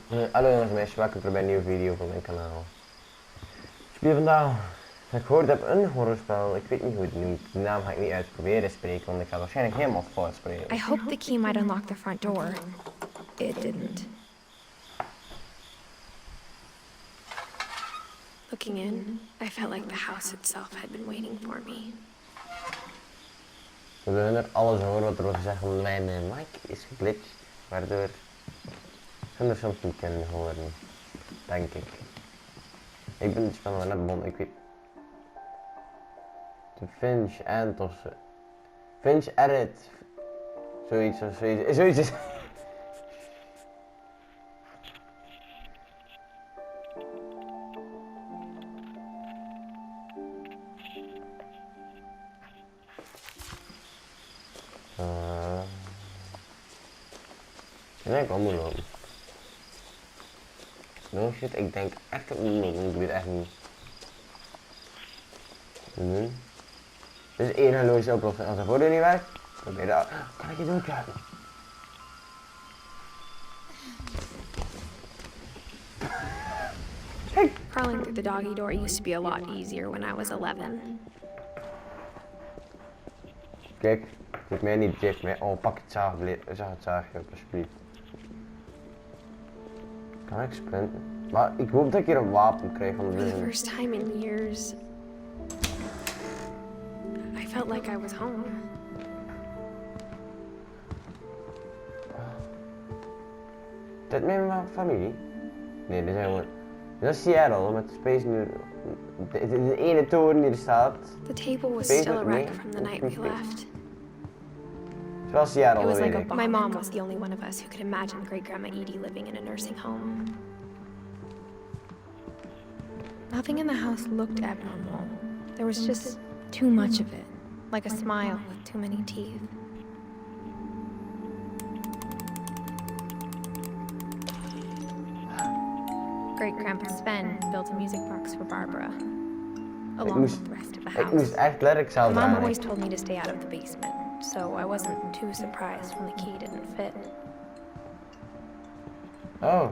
Hallo jongens en meisjes, welkom bij een nieuwe video van mijn kanaal. Ik speel vandaag, dat ik gehoord heb, een horrorspel. Ik weet niet hoe het noemt. De naam ga ik niet uitproberen spreken, want ik ga het waarschijnlijk helemaal fout spreken. I hoped the key might unlock the front door. It didn't. Looking in, I felt like the house itself had been waiting for me. We zullen er alles horen wat er wordt gezegd, want mijn mic is geglitcht, waardoor hun er soms niet kunnen horen. Denk ik. Ik ben het spel nog net begonnen, ik weet. De Finch en tussen. Finch Edith. Zoiets of zoiets. Zoiets is. Ik allemaal lopen. No shit, ik denk echt dat nee, ik weet echt niet. Dit is één horloge oplossing. Als de voordeur niet werkt, probeer dat. Kan ik je doodkruipen? Crawling through the doggy door used to be a lot easier when I was 11. Kijk, geef mij niet Jeff mee. Oh, pak het zaagje op, alsjeblieft. Kan ik sprinten? Maar ik hoop dat ik hier een wapen krijg van For de the first time in years, I felt like I was home. Dit met mijn familie? Nee, dit zijn gewoon. Dat is Seattle met Space nu. De ene toren die er staat. The table was still a wreck from the night we left. Het is wel Seattle, It was weet like ik. my mom was the only one of us who could imagine great-grandma Edie living in a nursing home. Nothing in the house looked abnormal. There was just too much of it, like a smile with too many teeth. Great-grandpa Sven built a music box for Barbara, along with the rest of the Ik moest house. echt letterlijk zelf Mom draaien. always told me to stay out of the basement, so I wasn't too surprised when the key didn't fit. Oh.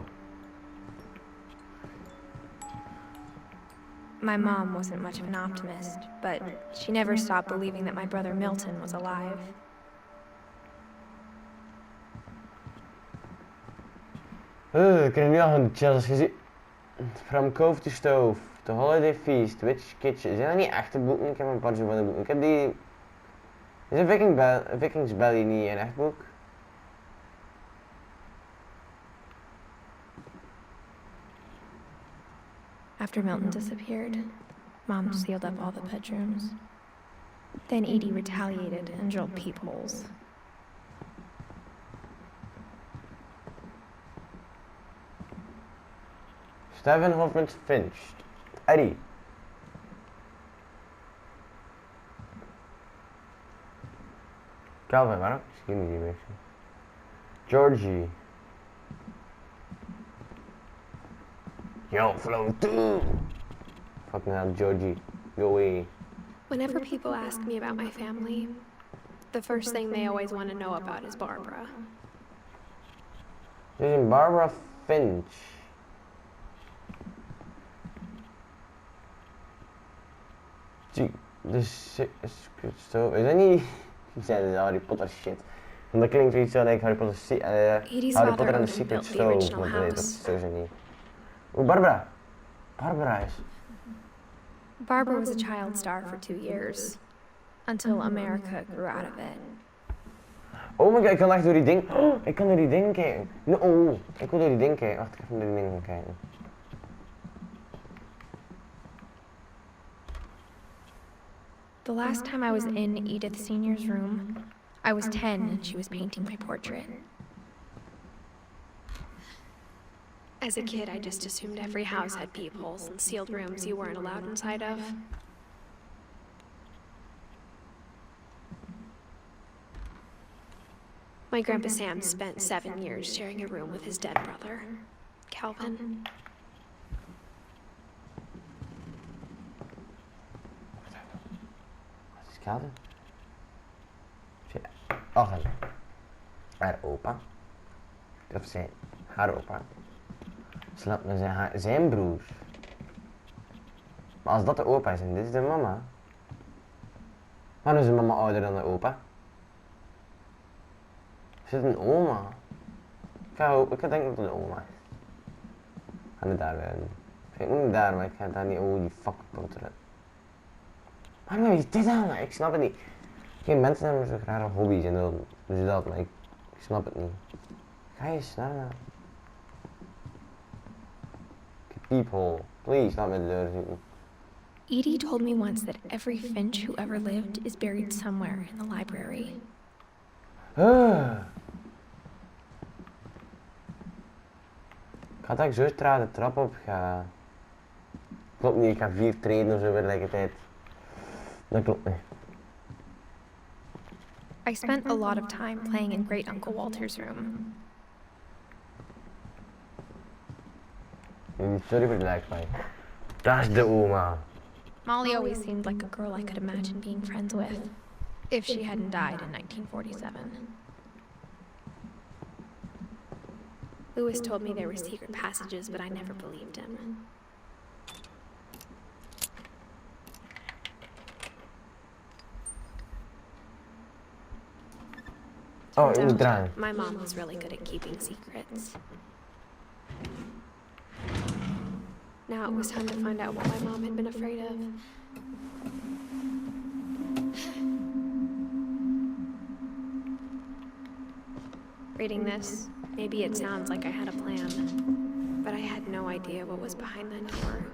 My mom wasn't much of an optimist, but she never stopped believing that my brother Milton was alive. Ik krijg nu al een chills gezien. From Cove to Stove, The Holiday Feast, Witch's Kitchen. Zijn dat niet echte boeken? Ik heb een paar van de boeken. Ik heb die. Is een Vikings Belly niet een echt boek? After Milton disappeared, Mom sealed up all the bedrooms. Then Edie retaliated and drilled peepholes. Stephen Hoffman Finch. Eddie. Calvin, waarom? Misschien niet die mensen. Georgie. Yo, flow too. Fucking hell, Georgie. Go away. Whenever people ask me about my family, the first thing they always want to know about is Barbara. Dit is Barbara Finch. Dus is dat niet? Ik zei dat Harry Potter shit. Want dat klinkt iets zo, denk ik, Harry Potter Harry Potter en de Secret Stove. Maar nee, dat is sowieso niet. Oeh, Barbara. Barbara is. Barbara was a child star for 2 years, until America grew out of it. Oh my god, ik kan echt door die ding. Oh, ik kan door die ding kijken. No, oh, ik wil door die ding kijken. Wacht, ik even door die ding gaan kijken. The last time I was in Edith Senior's room, I was 10 and she was painting my portrait. As a kid, I just assumed every house had peepholes and sealed rooms you weren't allowed inside of. My grandpa Sam spent 7 years sharing a room with his dead brother, Calvin. Wat is Calvin? Oh, haar opa. Of zijn haar opa. Slaapt met zijn broer. Maar als dat de opa is en dit is de mama. Waarom is de mama ouder dan de opa? Is het een oma? Ik ga denken dat het een oma is. Ga het daar werden. Ik moet niet daar, maar ik ga daar niet. Oh, die fuck potteren. Waarom heb je dit aan? Ik snap het niet. Geen mensen hebben zo rare hobby's en dan doen ze dat, maar ik snap het niet. Ga je sneller. Peephole, please, laat me de deur zitten. Edie told me once that every Finch who ever lived is buried somewhere in the library. Ik ga dat ik zo straat de trap op ga. Klopt niet, ik ga 4 treden of zo tegelijkertijd. Dat klopt niet. I spent a lot of time playing in Great Uncle Walter's room. Sorry voor de lijkbaar. Dat is de oma. Molly always seemed like a girl I could imagine being friends with, if she hadn't died in 1947. Lewis told me there were secret passages, but I never believed him. Oh, Turns je moet out, draaien. my mom was really good at keeping secrets. Now it was time to find out what my mom had been afraid of. Reading this, maybe it sounds like I had a plan, but I had no idea what was behind that door.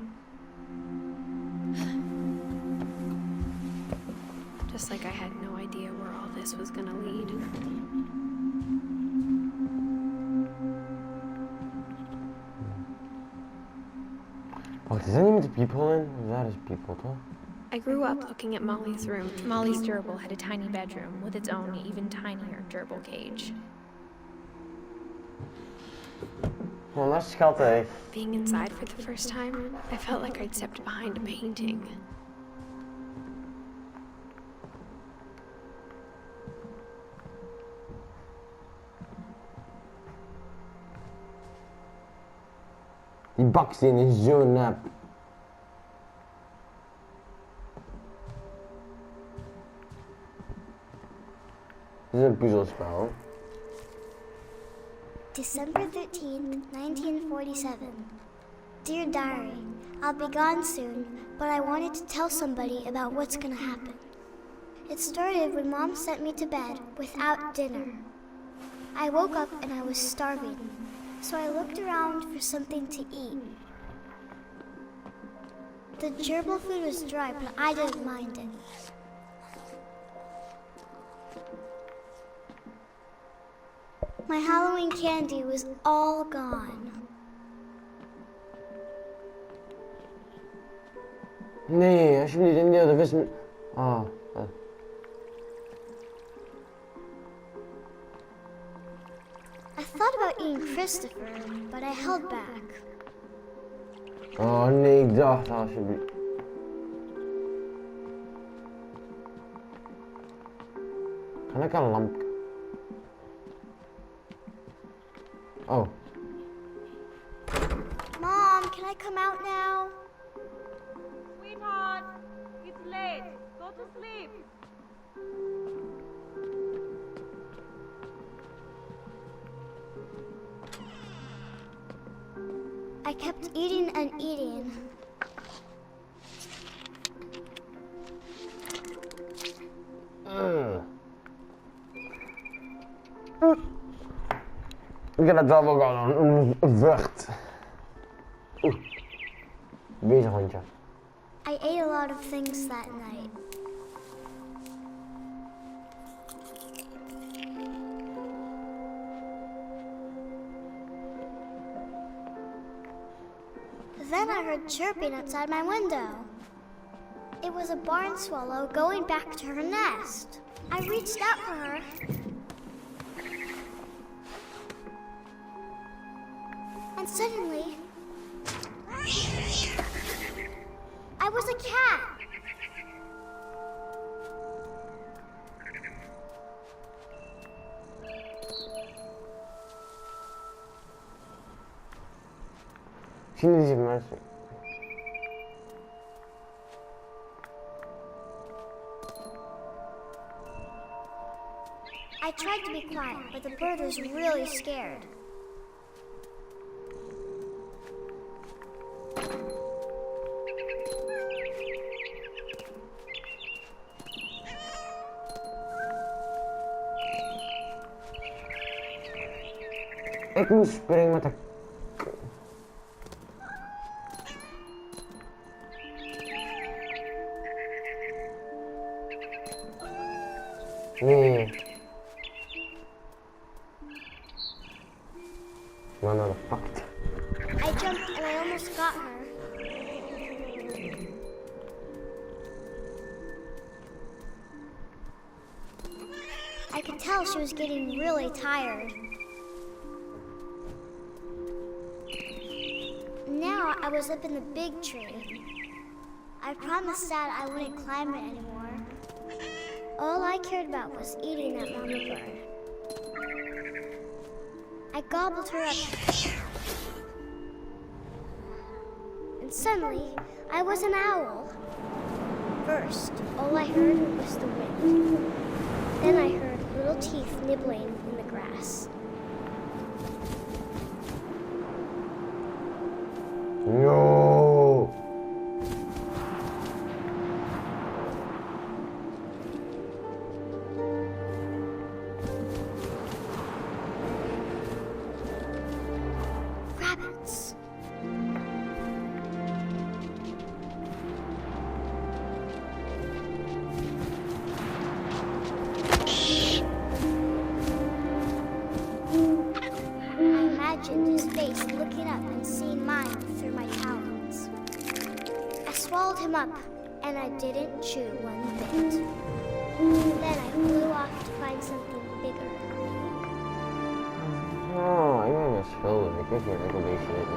Just like I had no idea where all this was gonna lead. Wacht, is dat niet met de people in? Daar is people toch? I grew up looking at Molly's room. Molly's gerbil had a tiny bedroom with its own even tinier gerbil cage. Oh, dat is schattig. Being inside for the first time, I felt like I'd stepped behind a painting. Die baksteen is zo nep. Dit is een puzzelspel. December 13th, 1947. Dear Diary, I'll be gone soon, but I wanted to tell somebody about what's gonna happen. It started when Mom sent me to bed without dinner. I woke up and I was starving, so I looked around for something to eat. The gerbil food was dry, but I didn't mind it. My Halloween candy was all gone. Nee, alsjeblieft, India, dat wist me. Ah. I thought about eating Christopher, but I held back. Oh nee, ik dacht alsjeblieft. Kan ik een lamp? Oh. Mom, can I come out now? Sweetheart, it's late. Go to sleep. I kept eating and eating. Ik heb het wel ook al een vrucht. Bezig hondje. I ate a lot of things that night. Then I heard chirping outside my window. It was a barn swallow going back to her nest. I reached out for her. And suddenly, I was a cat. Cynische mensen. I tried to be quiet, but the bird was really scared. Ik moest springen met de... Nee. Man, dat pakt. I jumped and I almost got her. I could tell she was getting really tired. Now I was up in the big tree. I promised Dad I wouldn't climb it anymore. All I cared about was eating that mama bird. I gobbled her up. And suddenly, I was an owl. First, all I heard was the wind. Then I heard little teeth nibbling in the grass. No. Rabbits. I imagined his face looking up and seeing mine through my talons. I swallowed him up, and I didn't chew one bit. Then I flew off to find something bigger. Oh, ik ben best schuldig. Ik weet niet, ik een beetje dit nu.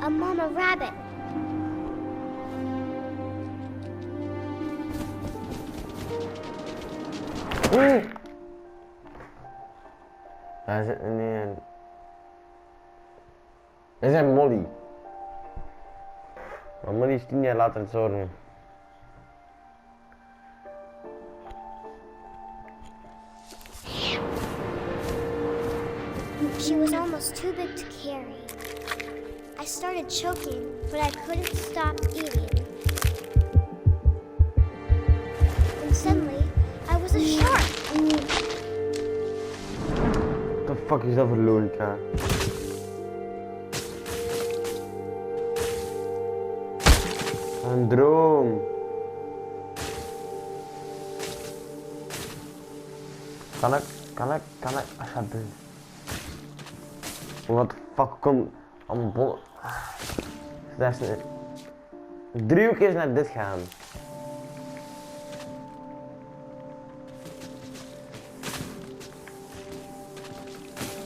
A mama rabbit. Daar zit een neer. Dat is een Molly. Maar Molly is 10 jaar later het zorgen. She was almost too big to carry. I started choking, but I couldn't stop eating. And suddenly, I was a shark. What the fuck is dat voor logica? Een droom. Kan ik, alsjeblieft. Wat de fuck komt aan bol. Dat is niet. 3 keer naar dit gaan.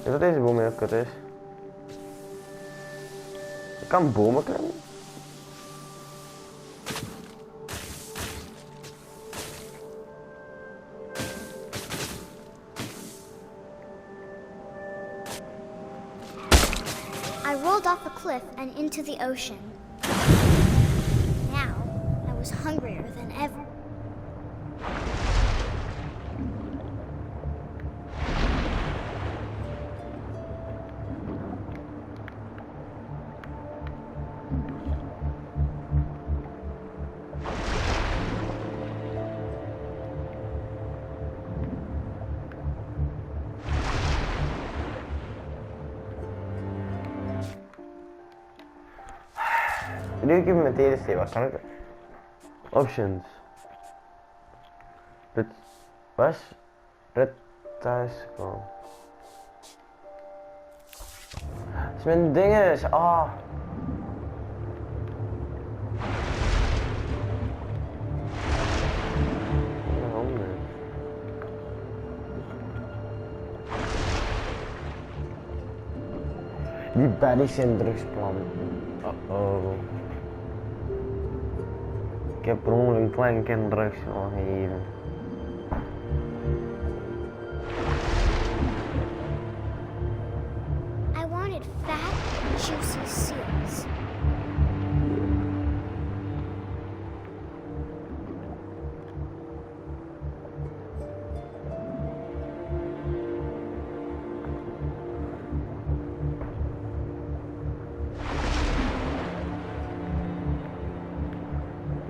Is dat deze boom heel kut is? Ik kan bomen klimmen. I rolled off a cliff and into the ocean. Now, I was hungrier than ever. Nu keer met TDC, wat kan ik? Options. Was? Red thuis gewoon. Het is mijn dingen, ah. Die baddies zijn drugsplan. Uh-oh. Ik heb per ongeluk een klein kind drugs gegeven. juicy seals.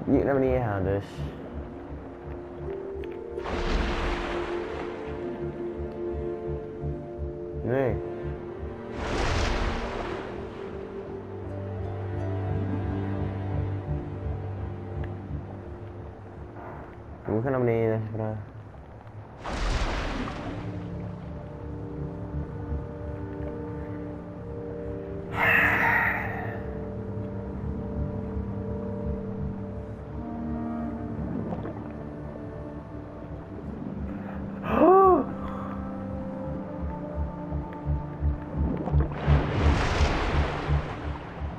Niet naar beneden gaan dus. Nee. We gaan naar beneden, vraag.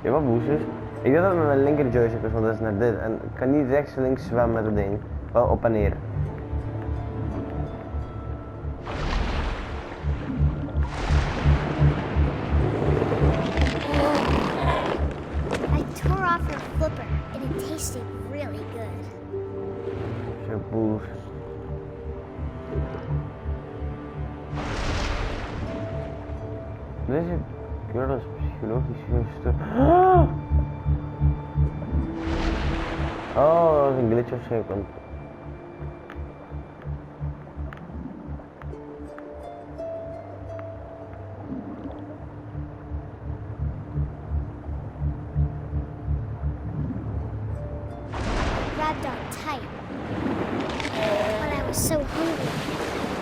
Ja, wat woest is? Ik doe dat met mijn linker joystick, want dat is naar dit. En ik kan niet rechts en links zwemmen met dat ding. Wel op en neer. I tore off her flipper and it tasted really good. Zo boos. Deze girl is psychologisch gestoord. Oh, dat was een glitch of zo. Grabbed on tight. But I was so hungry,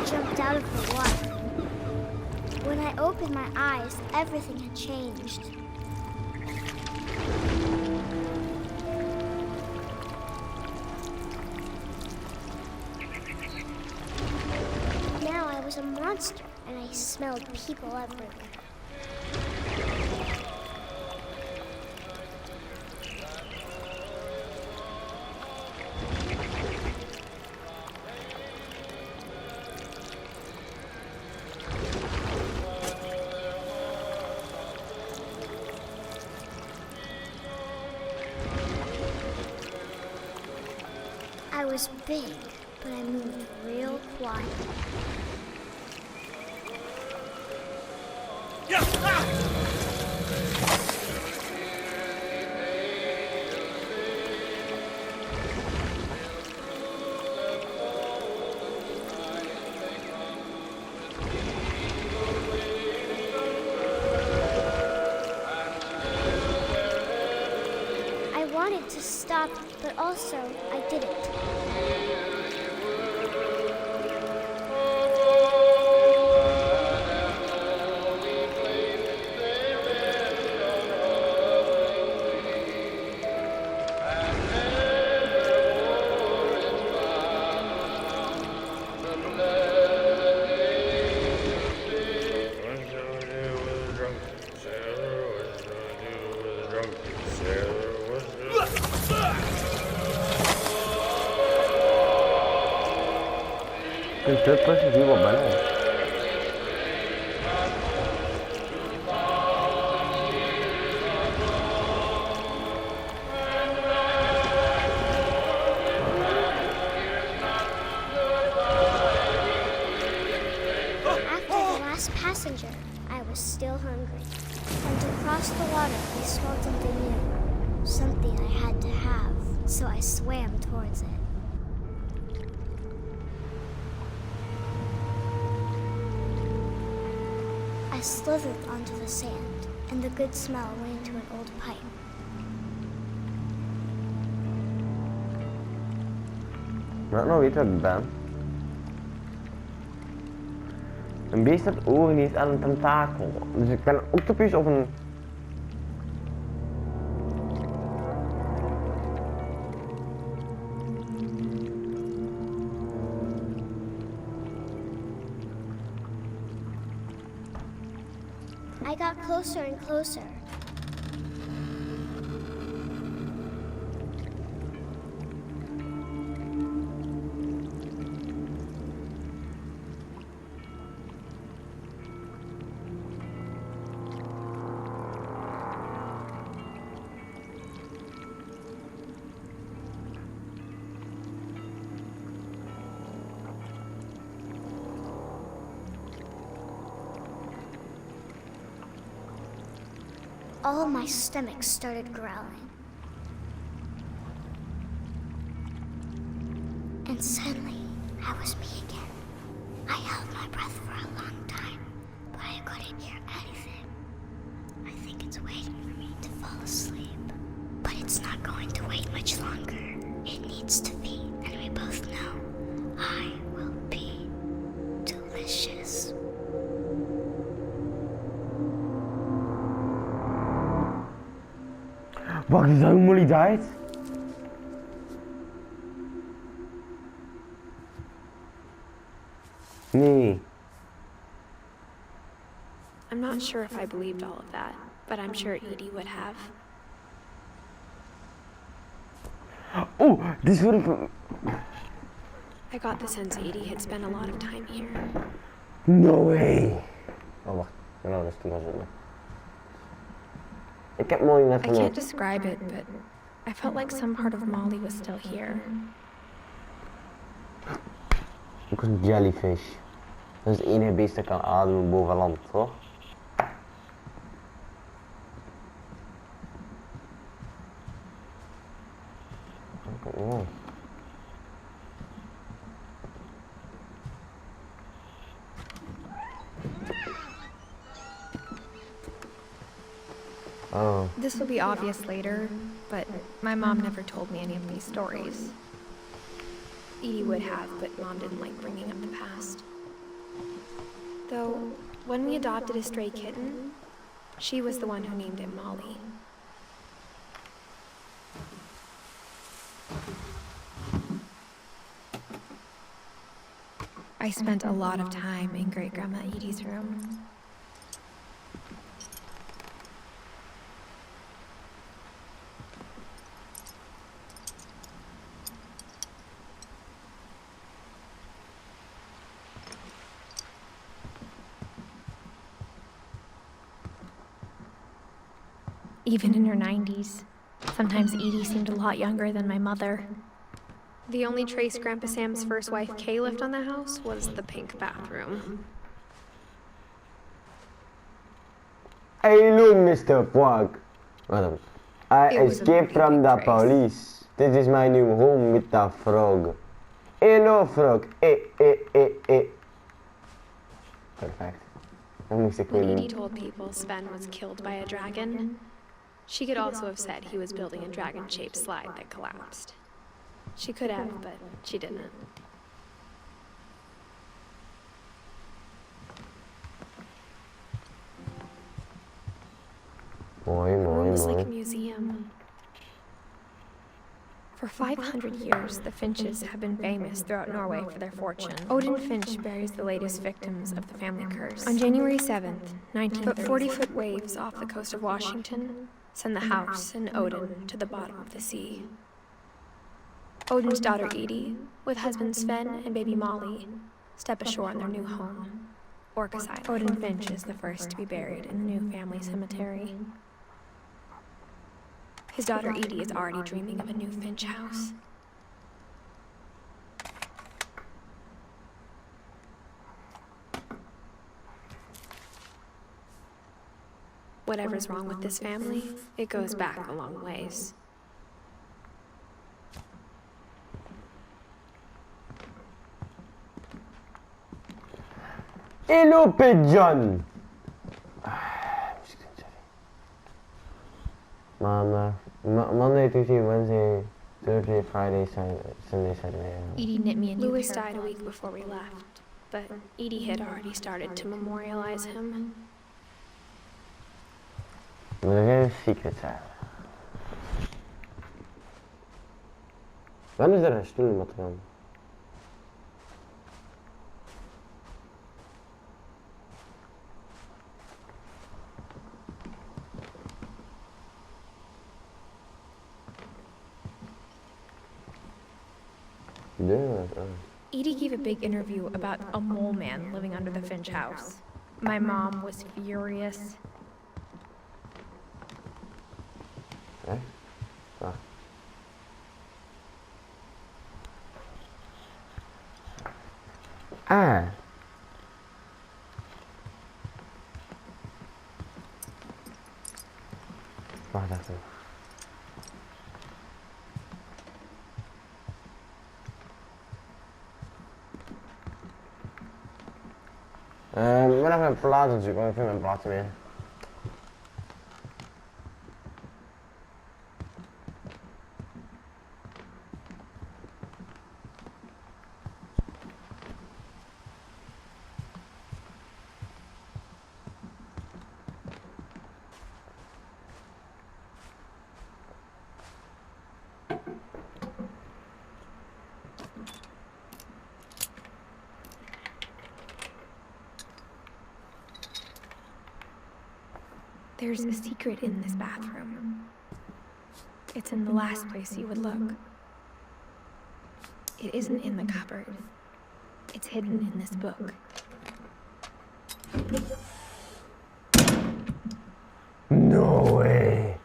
I jumped out of the water. When I opened my eyes, everything had changed. Now I was a monster, and I smelled people everywhere. I was big, but I moved real quiet. I wanted to stop, but also I didn't. Een third person view wel bijna. After the last passenger, I was still hungry. And to cross the water, I smelled something new. Something I had to have, so I swam towards it. I slithered onto the sand, and the good smell went into an old pipe. Maar nou weet wat ik ben. Een beest dat ogen heeft aan een tentakel. Dus ik ben een octopus of een... I got closer and closer. all my stomach started growling. And suddenly, I was me again. I held my breath for a long time, but I couldn't hear anything. I think it's waiting for me to fall asleep. But it's not going to wait much longer. It needs to be, and we both know I will be delicious. Wacht, is dat hoe Molly died? Nee. I'm not sure if I believed all of that, but I'm sure Edie would have. Oh, dit wil ik... I got the sense Edie had spent a lot of time here. No way. Oh, wacht. Nou, dat is toen wel zonde. Ik heb Molly net I can't genoemd. describe it, but I felt like some part of Molly was still here. Ook een jellyfish. Dat is het enige beest dat kan ademen boven land, toch? Oh. Oh. This will be obvious later, but my mom never told me any of these stories. Edie would have, but Mom didn't like bringing up the past. Though, when we adopted a stray kitten, she was the one who named it Molly. I spent a lot of time in Great-Grandma Edie's room. Even in her 90s, sometimes Edie seemed a lot younger than my mother. The only trace Grandpa Sam's first wife Kay left on the house was the pink bathroom. Hello, Mr. Frog. Madam, I It was a escaped pretty from big the trace. police. This is my new home with the frog. Hello, frog. Eh. Perfect. Dan moest ik When gewoon Edie told people Sven was killed by a dragon, she could also have said he was building a dragon-shaped slide that collapsed. She could have, but she didn't. Mooi, It mooi, was like a mooi. museum. For 500 years, the Finches have been famous throughout Norway for their fortune. Odin Finch buries the latest victims of the family curse. On January 7th, 1930, 40-foot waves off the coast of Washington send the house and Odin to the bottom of the sea. Odin's daughter Edie, with husband Sven and baby Molly, step ashore in their new home, Orcas Island. Odin Finch is the first to be buried in the new family cemetery. His daughter Edie is already dreaming of a new Finch house. Whatever's wrong with this family, it goes back a long ways. Hello, pigeon. Monday, Tuesday, Wednesday, Thursday, Friday, Sunday, Saturday. Edie knit me a new Louis died a week before we left, but Edie had already started to memorialize him. Moet er geen secret zijn. Wanneer is er een stoelmateriaal? Edie gave a big interview about a mole man living under the Finch house. My mom was furious. Echt? Ah. Ah. Wacht even. Ik ben even een plaats aan het zoeken, want ik vind mijn plaats meer. There's a secret in this bathroom. It's in the last place you would look. It isn't in the cupboard. It's hidden in this book. No way.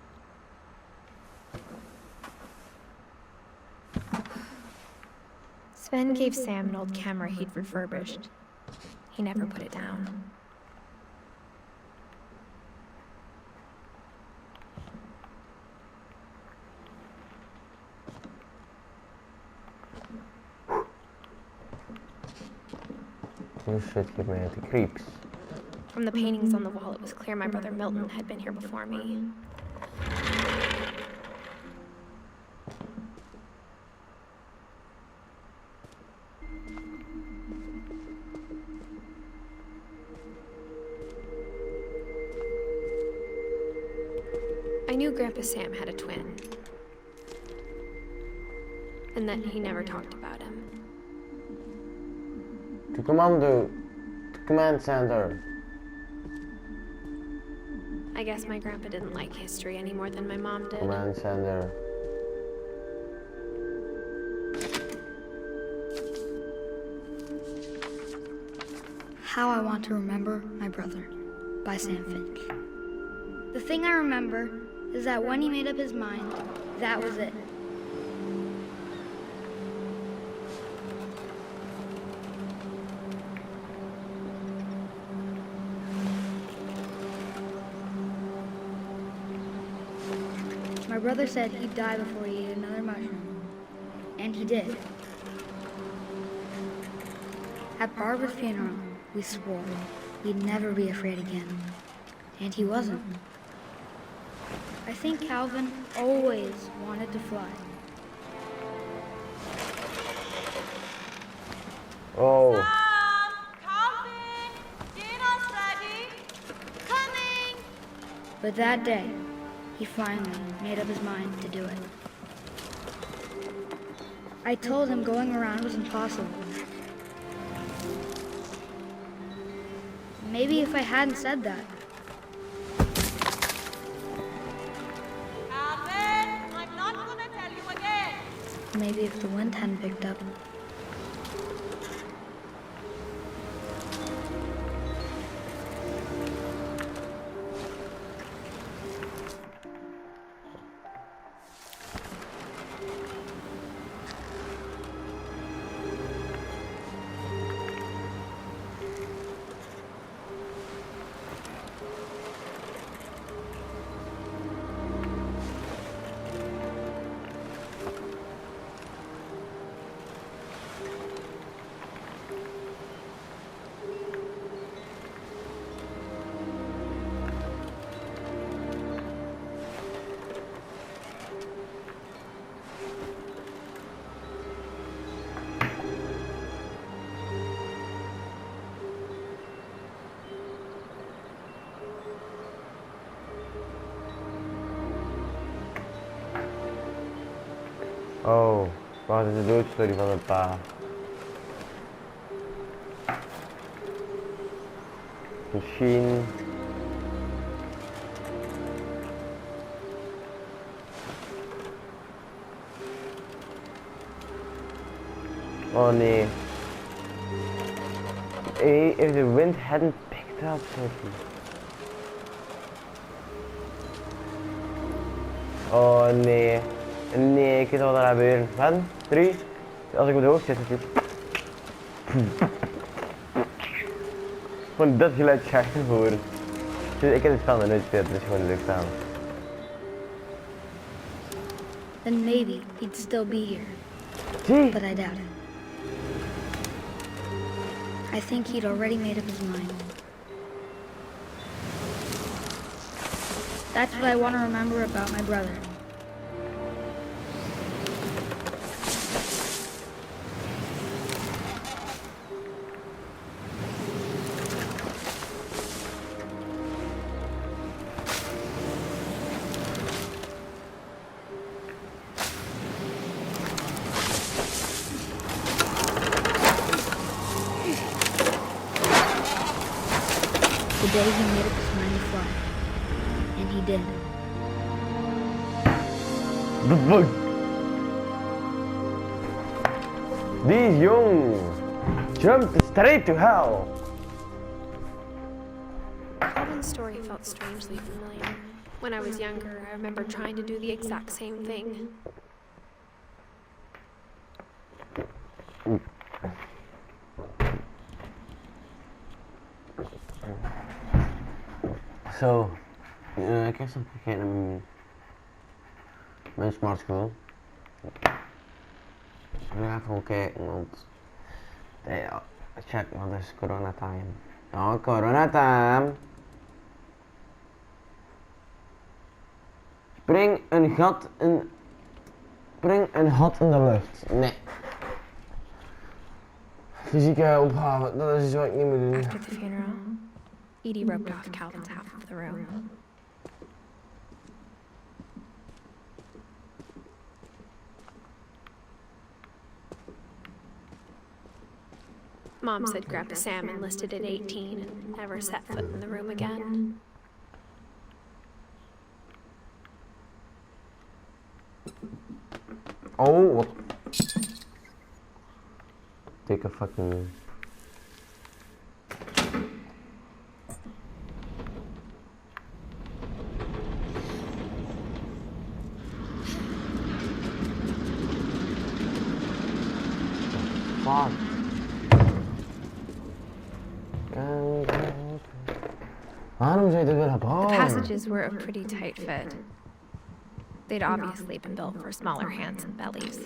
Sven gave Sam an old camera he'd refurbished. He never put it down. Oh shit, give me the creeps. From the paintings on the wall, it was clear my brother Milton had been here before me. I knew Grandpa Sam had a twin, and that he never talked about him. The command center. I guess my grandpa didn't like history any more than my mom did. Command center. How I Want to Remember My Brother by Sam Finch. The thing I remember is that when he made up his mind, that was it. My brother said he'd die before he ate another mushroom, and he did. At Barbara's funeral, we swore we'd never be afraid again, and he wasn't. I think Calvin always wanted to fly. Oh. Calvin, dinner's ready. Coming. But that day, he finally made up his mind to do it. I told him going around was impossible. Maybe if I hadn't said that, Calvin, I'm not gonna tell you again. maybe if the wind hadn't picked up. Oh, wat is de doodstory van een pa? Misschien. Oh nee. Hey, if the wind hadn't picked up, zegt hij. Oh nee. Nee, ik weet wat er gebeuren. Wat? 3. Als ik op de hoogte zit, is het. Gewoon dat geluid ga ik ervoor. Ik heb het spel nog nooit gespeeld, dus gewoon leuk staan. then maybe he'd still be here. See? But I doubt it. I think he'd already made up his mind. That's what I want to remember about my brother. The day he made up his mind to fly. And he did. The book. These young jumped straight to hell. Calvin's story felt strangely familiar. When I was younger, I remember trying to do the exact same thing. Zo, ik heb zo'n gekeken mijn smart school. Dus we gaan gewoon kijken, want ja, check, want het is coronatime. Ja, coronatime. Spring een gat in de lucht. Nee. Fysieke opgave, dat is iets wat ik niet moet doen. After the funeral, Edie roped off Calvin's half of the room. Mom said Grandpa Sam enlisted at 18 and never set foot in the room again. Oh, wat. Dikke fucking. Fuck. Waarom zou je dit willen The bouwen? passages were a pretty tight fit. They'd obviously been built for smaller hands and bellies.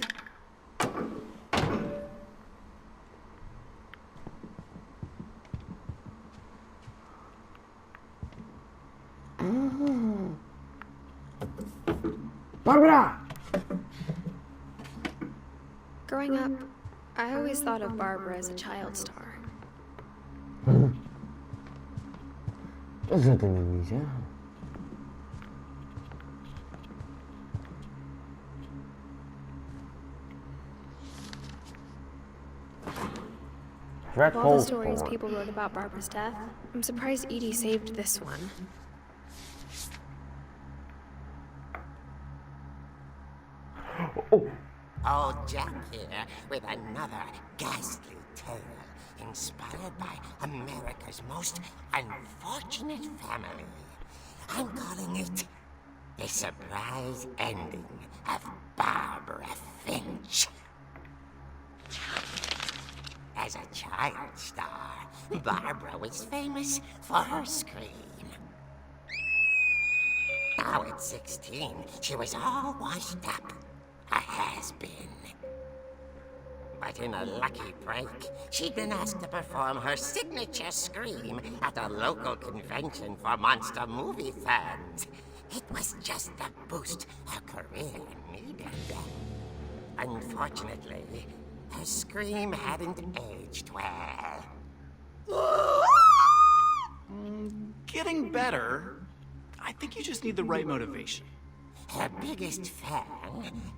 Barbara! Growing up, I always thought of Barbara as a child star. Dat is het niet, hè? Of all the stories people wrote about Barbara's death, I'm surprised Edie saved this one. Old Jack here with another ghastly tale inspired by America's most unfortunate family. I'm calling it The Surprise Ending of Barbara Finch. As a child star, Barbara was famous for her scream. Now at 16, she was all washed up. A has-been. But in a lucky break, she'd been asked to perform her signature scream at a local convention for monster movie fans. It was just the boost her career needed. Unfortunately, her scream hadn't aged well. Getting better. I think you just need the right motivation. Her biggest fan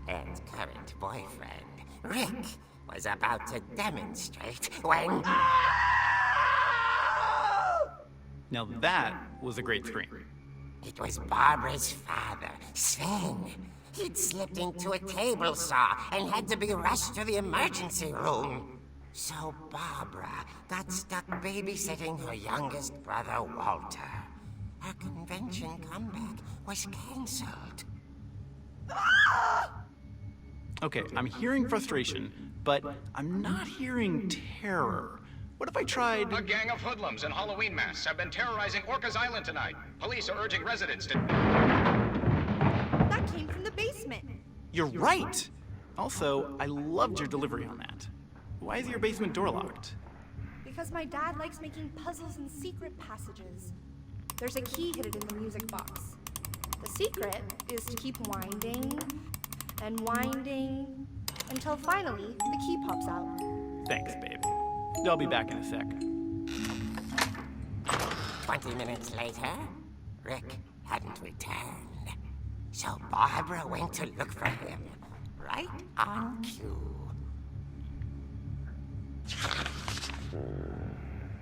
and current boyfriend, Rick, was about to demonstrate when... Now that was a great scream. It was Barbara's father, Sven. He'd slipped into a table saw and had to be rushed to the emergency room. So Barbara got stuck babysitting her youngest brother, Walter. Her convention comeback was cancelled. Okay, I'm hearing frustration, but I'm not hearing terror. What if I tried... A gang of hoodlums in Halloween masks have been terrorizing Orcas Island tonight. Police are urging residents to... That came from the basement. You're right! Also, I loved your delivery on that. Why is your basement door locked? Because my dad likes making puzzles and secret passages. There's a key hidden in the music box. The secret is to keep winding and winding until finally the key pops out. Thanks, babe. I'll be back in a sec. 20 minutes later, Rick hadn't returned. So Barbara went to look for him, right on cue.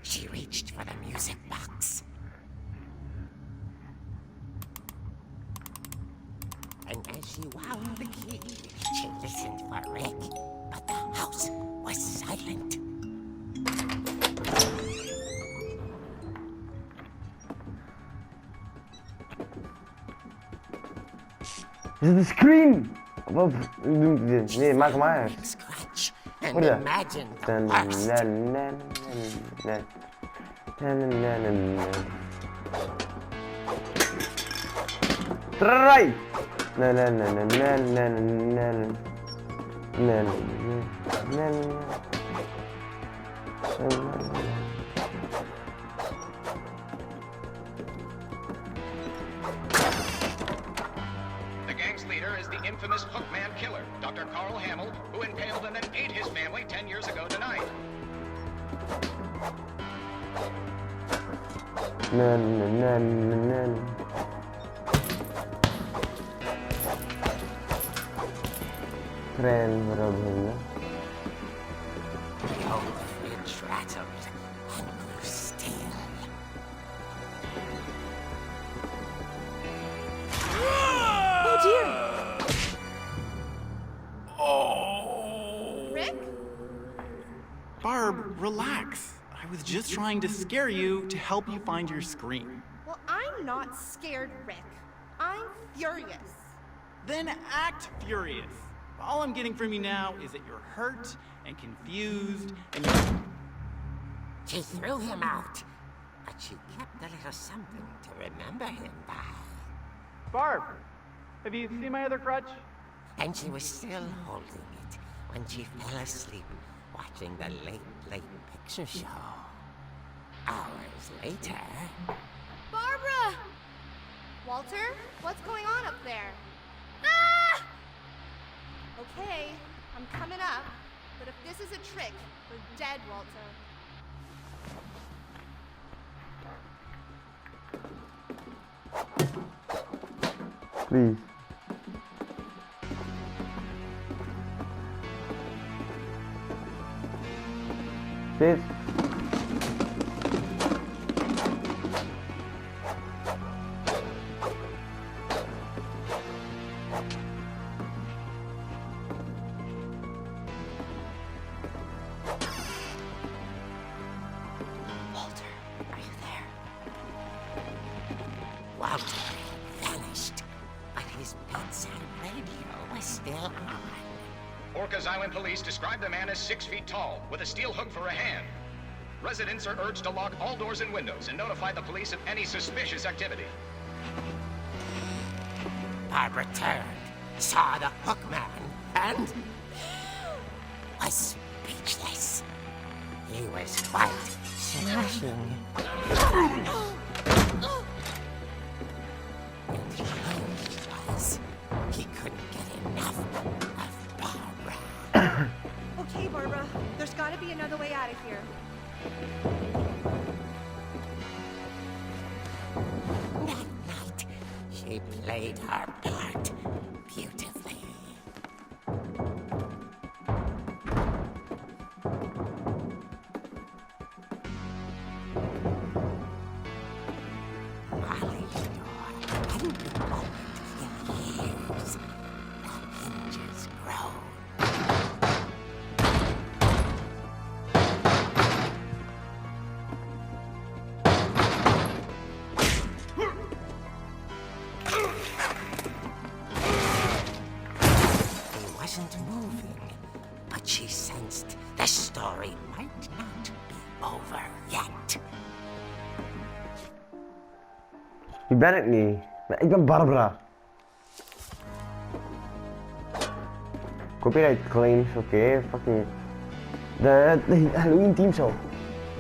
She reached for the music box. And as she wound the key, she listened for Rick, but the house was silent. Is it the scream? Wat? Nee, maak hem maar. Scratch and What is that? imagine the worst. Try! The gang's leader is the infamous Hookman killer, Dr. Carl Hamill, who impaled and then ate his family 10 years ago tonight. Kren Robin. The old fridge rattled and grew still. Oh dear! Oh! Rick? Barb, relax. I was just trying to scare you to help you find your scream. Well, I'm not scared, Rick. I'm furious. Then act furious. All I'm getting from you now is that you're hurt and confused and you're... She threw him out, but she kept a little something to remember him by. Barb, have you seen my other crutch? And she was still holding it when she fell asleep watching the late picture show. Hours later... Barbara! Walter, what's going on up there? Ah! Okay, I'm coming up, but if this is a trick, we're dead, Walter. Please. Sit. Walter, are you there? Walter vanished, but his bedside radio was still on. Orcas Island police describe the man as 6 feet tall, with a steel hook for a hand. Residents are urged to lock all doors and windows and notify the police of any suspicious activity. Barbara turned, saw the hook man, and was speechless. He was quite smashing. And the worst was, he couldn't get enough of Barbara. Okay, Barbara, there's gotta be another way out of here. That night, she played her part beautifully. Molly's door hadn't been opened in years. The hinges groaned. He wasn't moving, but she sensed the story might not be over yet. Wie ben ik niet? Maar ik ben Barbara. Copyright claims, oké, fucking... De Halloween teamsong.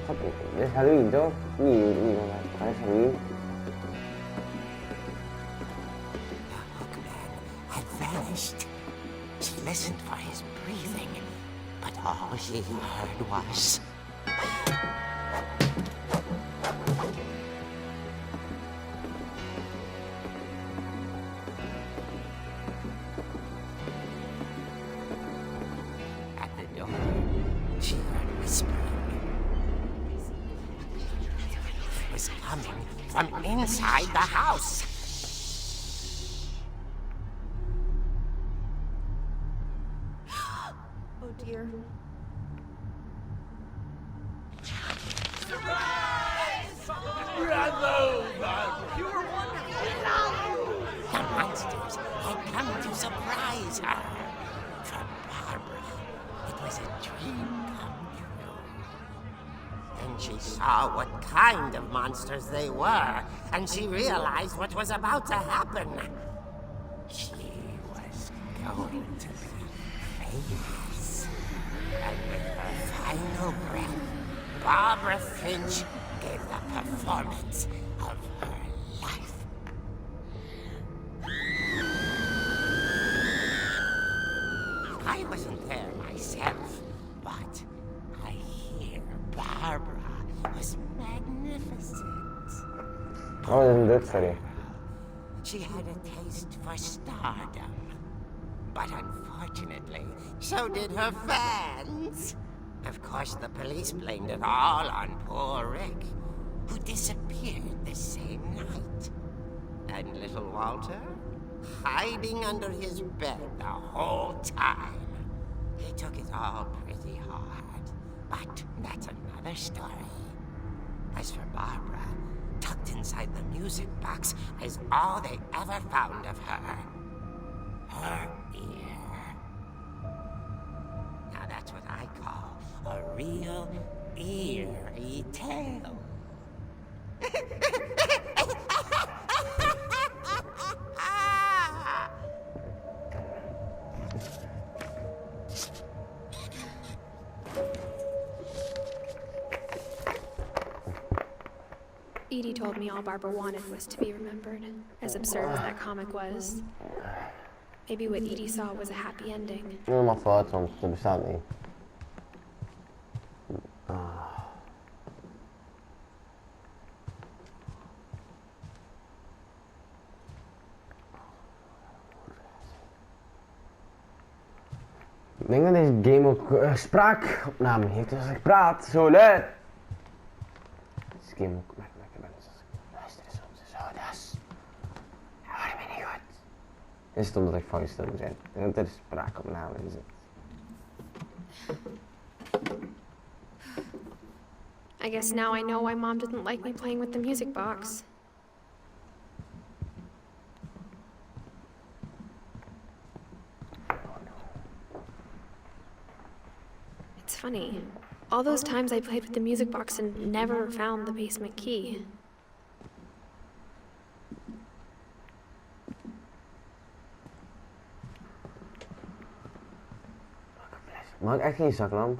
Fucking, dit is Halloween toch? Niet dat is Halloween. The hookman had vanished. She listened for his breathing, but all she heard was... At the door, she heard whispering. It was coming from inside the house. Oh dear. The monsters had come to surprise her. For Barbara, it was a dream come true. Then she saw what kind of monsters they were, and she realized what was about to happen. She was going to be famous. And with her final breath, Barbara Finch gave the performance of her life. I wasn't there myself, but I hear Barbara was magnificent. Oh, dat is een doodserie. She had a taste for stardom. But unfortunately, so did her fans. Of course, the police blamed it all on poor Rick, who disappeared the same night. And little Walter, hiding under his bed the whole time. He took it all pretty hard, but that's another story. As for Barbara, tucked inside the music box is all they ever found of her. Her ear. Now that's what I call a real eerie tale. Edie told me all Barbara wanted was to be remembered, as absurd as that comic was. Maybe what Edie saw was a happy ending. Helemaal fout, want dat bestaat niet. Ik denk dat deze game ook spraakopname heeft, dus als ik praat zo luid. Deze game ook makkelijker ben als ik luister soms zo, dus. Dat hoor me niet goed. Is het omdat ik van stil moet zijn? En dat er spraakopname in zit. I guess now I know why Mom didn't like me playing with the music box. It's funny. All those times I played with the music box and never found the basement key. Mag ik echt geen zaklamp?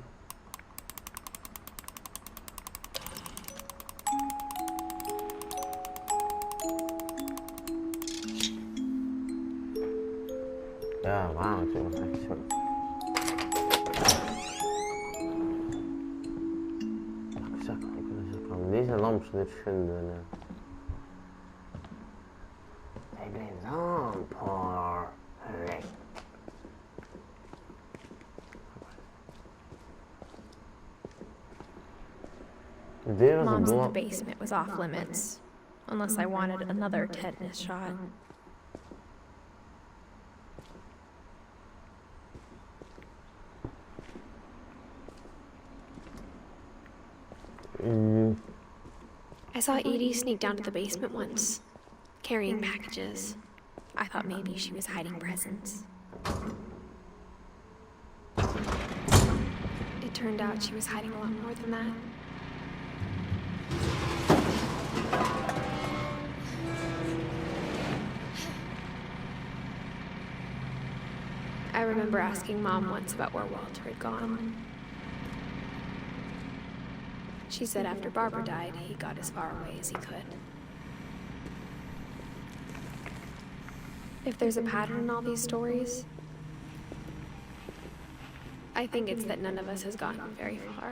Ja, wauw, ik vind het echt zo. Deze lamp is niet vinden. Ik ben een lamp hoor. Mom said the basement was off limits, unless I wanted another tetanus shot. I saw Edie sneak down to the basement once, carrying packages. I thought maybe she was hiding presents. It turned out she was hiding a lot more than that. I remember remember asking Mom once about where Walter had gone. She said after Barbara died, he got as far away as he could. If there's a pattern in all these stories, I think it's that none of us has gotten very far.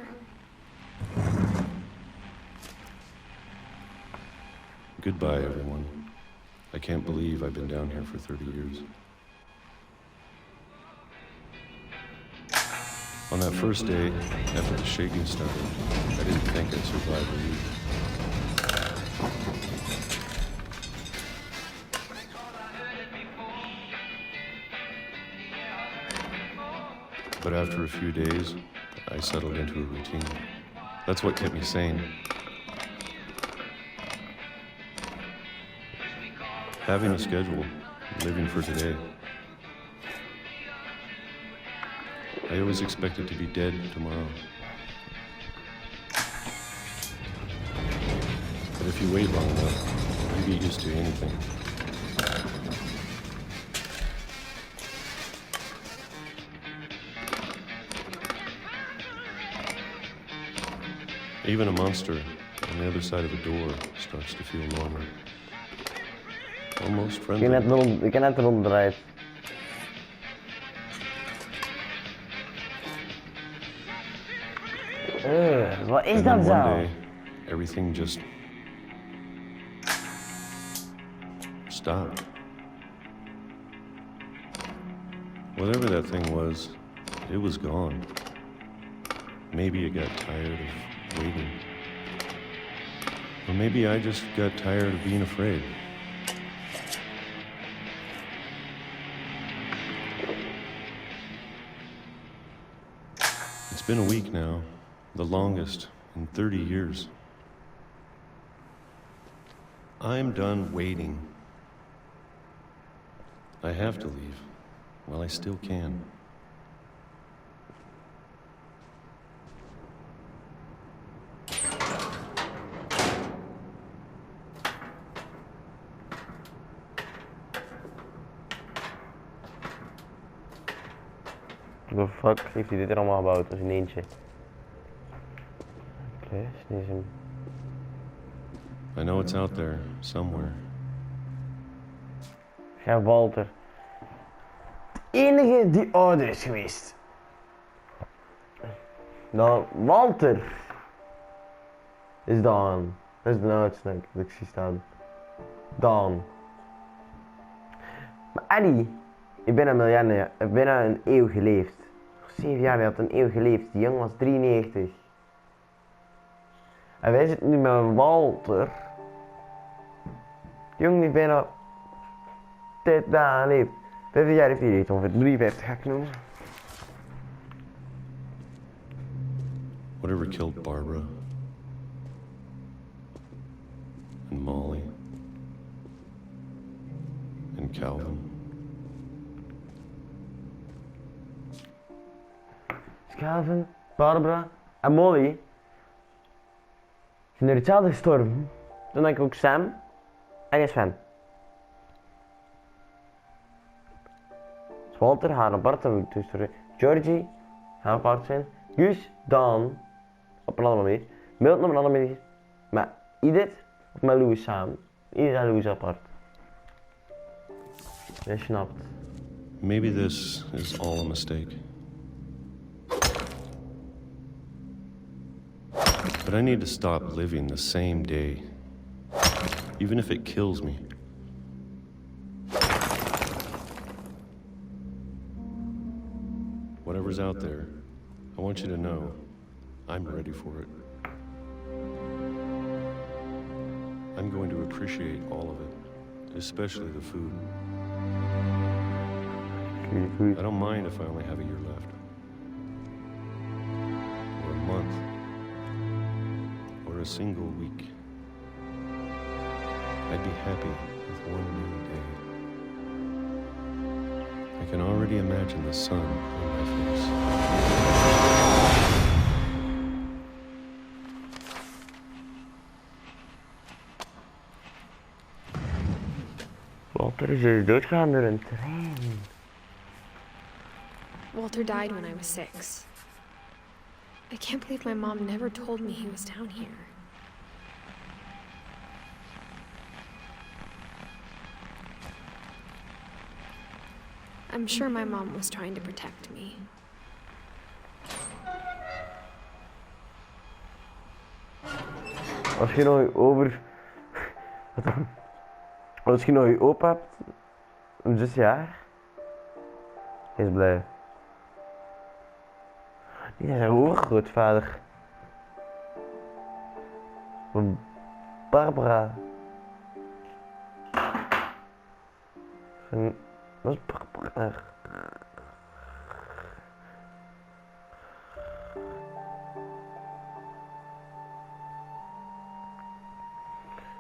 Goodbye, everyone. I can't believe I've been down here for 30 years. On that first day, after the shaking started, I didn't think I'd survive a week. But after a few days, I settled into a routine. That's what kept me sane. Having a schedule, living for today. I always expected to be dead tomorrow. But if you wait long enough, you get used to anything. Even a monster on the other side of a door starts to feel normal. Almost friendly. Ik heb net ronddraaid. Wat is And dat then zo? one day, everything just stopped. Whatever that thing was, it was gone. Maybe it got tired of waiting. Or maybe I just got tired of being afraid. It's been a week now, the longest in 30 years. I'm done waiting. I have to leave while I still can. The fuck heeft hij dit er allemaal gebouwd als in eentje? Oké, is hem. I know it's out there, somewhere. Ja, Walter. De enige die ouder is geweest. Nou, Walter. Is Daan. Dat is de oudste, dat ik zie staan. Daan. Maar Eddie, ik ben een miljonair. Ik ben een eeuw geleefd. 7 jaar, hij had een eeuw geleefd. Die jongen was 93. En wij zitten nu met Walter. Die jongen die bijna 10 dagen leeft. 50 jaar heeft hij geleefd, ongeveer 53 ga ik noemen. Whatever killed Barbara and Molly and Calvin. Calvin, Barbara en Molly zijn door hetzelfde gestorven. Toen denk ik ook Sam en Sven. Dus Walter, haar apart hebben we toesturen. Georgie, haar apart zijn. Guus, Dan, op een andere manier. Milton op een andere manier. Met Edith of met Louis samen. Edith en Louis apart. Je snapt. Maybe this is all a mistake. But I need to stop living the same day, even if it kills me. Whatever's out there, I want you to know I'm ready for it. I'm going to appreciate all of it, especially the food. I don't mind if I only have a year left, or a month, or a single week. I'd be happy with one new day. I can already imagine the sun on my face. Walter is dus doodgegaan door een trein. Walter died when I was 6. I can't believe my mom never told me he was down here. I'm sure my mom was trying to protect me. Als je nog over... Wat dan? Als je nog je opa hebt, een 6 jaar, hij is blij. Die is haar overgrootvader. Van Barbara. Van... Wat is Barbara?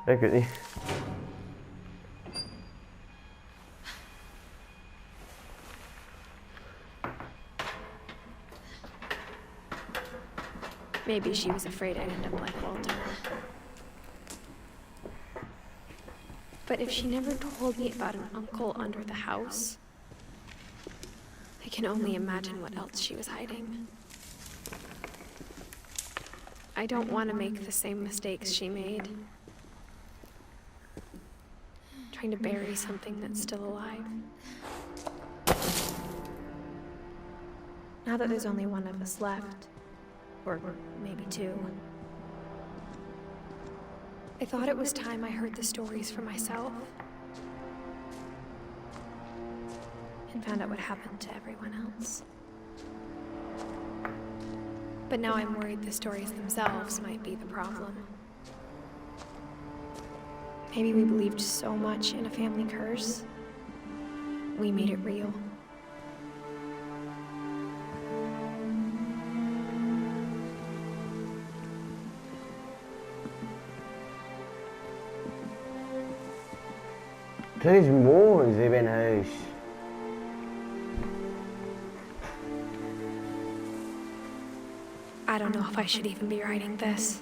Ik weet niet. Maybe she was afraid I'd end up like Walter. But if she never told me about an uncle under the house, I can only imagine what else she was hiding. I don't want to make the same mistakes she made. Trying to bury something that's still alive. Now that there's only one of us left, or maybe 2, I thought it was time I heard the stories for myself and found out what happened to everyone else. But now I'm worried the stories themselves might be the problem. Maybe we believed so much in a family curse, we made it real. Dat is mooi, ze hebben een huis. I don't know if I should even be writing this.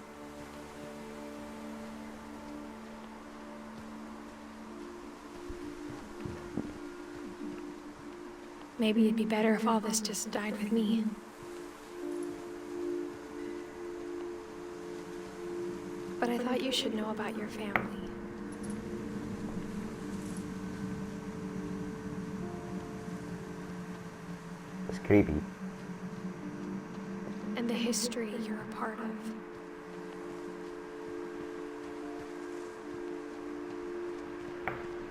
Maybe it'd be better if all this just died with me. But I thought you should know about your family. That's creepy. And the history you're a part of.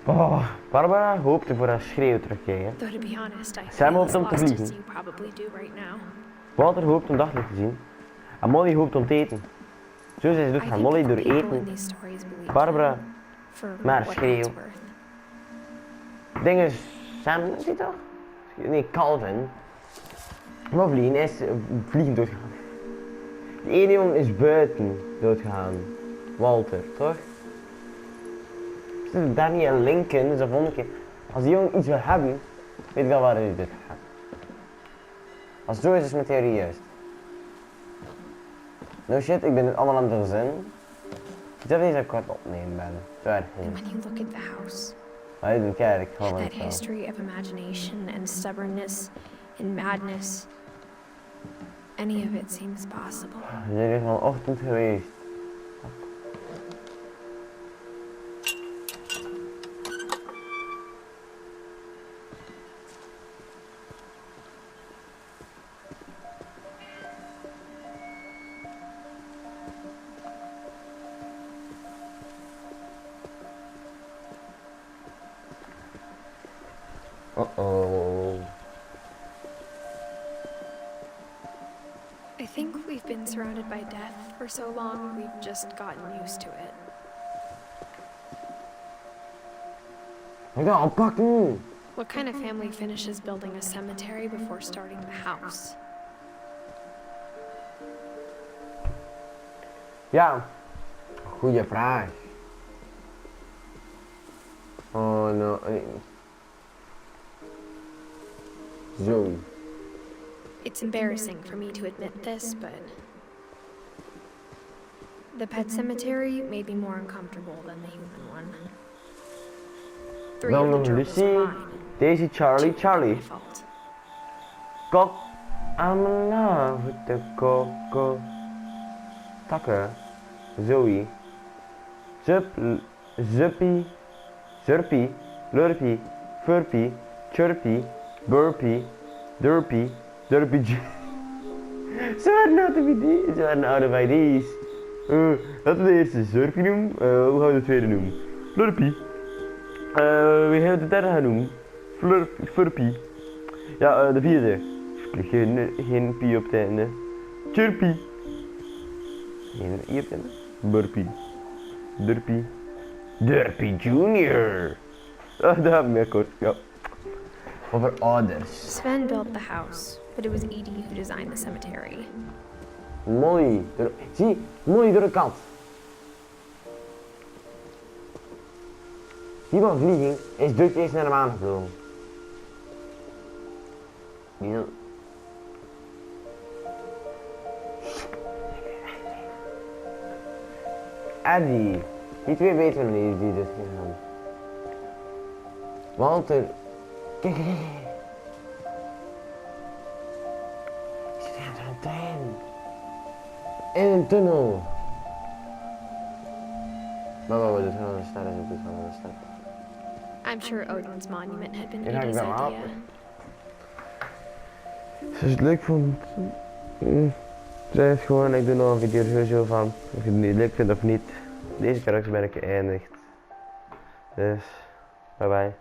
Oh, Barbara hoopte voor haar schreeuw terugkrijgen. Though to be honest, I Sam feel hoopt as om te lost as vliegen. you probably do right now. Walter hoopt om daglicht te zien. En Molly hoopt om te eten. Zo zijn ze doet I gaan think Molly the door people in eten. these stories believe Barbara them, for maar what schreeuw. it's worth. Ding is, Sam, is die toch? Nee, Calvin. Moblin is vliegend doodgegaan. De ene jongen is buiten doodgegaan. Walter, toch? Zit daar niet een link in, dus de volgende keer. Als die jongen iets wil hebben, weet ik al waar hij dit gaat. Als het zo is mijn theorie juist. No shit, ik ben het allemaal aan het verzinnen. Ik zou deze kort opnemen ben. And when you look at the house, Maar ik kijk, ik ga that history of imagination and stubbornness and madness, any of it seems possible. We zijn hier vanochtend geweest. Uh-oh. I think we've been surrounded by death for so long, we've just gotten used to it. Ik ga oppakken! What kind of family finishes building a cemetery before starting the house? Ja, goeie vraag. Oh no. Zo. It's embarrassing for me to admit this, but the pet cemetery may be more uncomfortable than the human one. 3 Dan of the nog gerbils Lucy, are mine. Daisy, Charlie, 2 are Charlie. my fault. Kok. I'm in love with the coco. Takken. Zoe. Zuppie. Zurpie. Lurpie. Furpie. Chirpie. Burpie. Derpie. Derpie. Ze waren allebei D's. Laten we de eerste Zurpie noemen. Hoe gaan we de tweede noemen? Flurpie. Wie gaan we de derde gaan noemen? Flurpie. Ja, de vierde. Geen pie op het einde. Chirpie. Geen i op het einde. Burpie. Derpie. Derpie Junior. Daar hebben we kort. Ja. Over ouders. Sven built the house, but it was Edie who designed the cemetery. Mooi. Zie, mooi door de kant. Die man vlieging is druk eerst naar de maan gevlogen. Ja. Eddie. Die twee weten we nog niet die dit gaan. Walter. Kijk, kijk, kijk. Ik zit aan een trein. In een tunnel. Maar we doen gewoon een stad, is het gewoon een stad. I'm sure Odin's monument had been Ja, ik Edie's ben wel. idea. Als je het leuk vond, zeg het gewoon. Ik doe nog een video sowieso van. Of je het niet leuk vindt of niet. Deze karakter ben ik geëindigd. Dus, bye bye.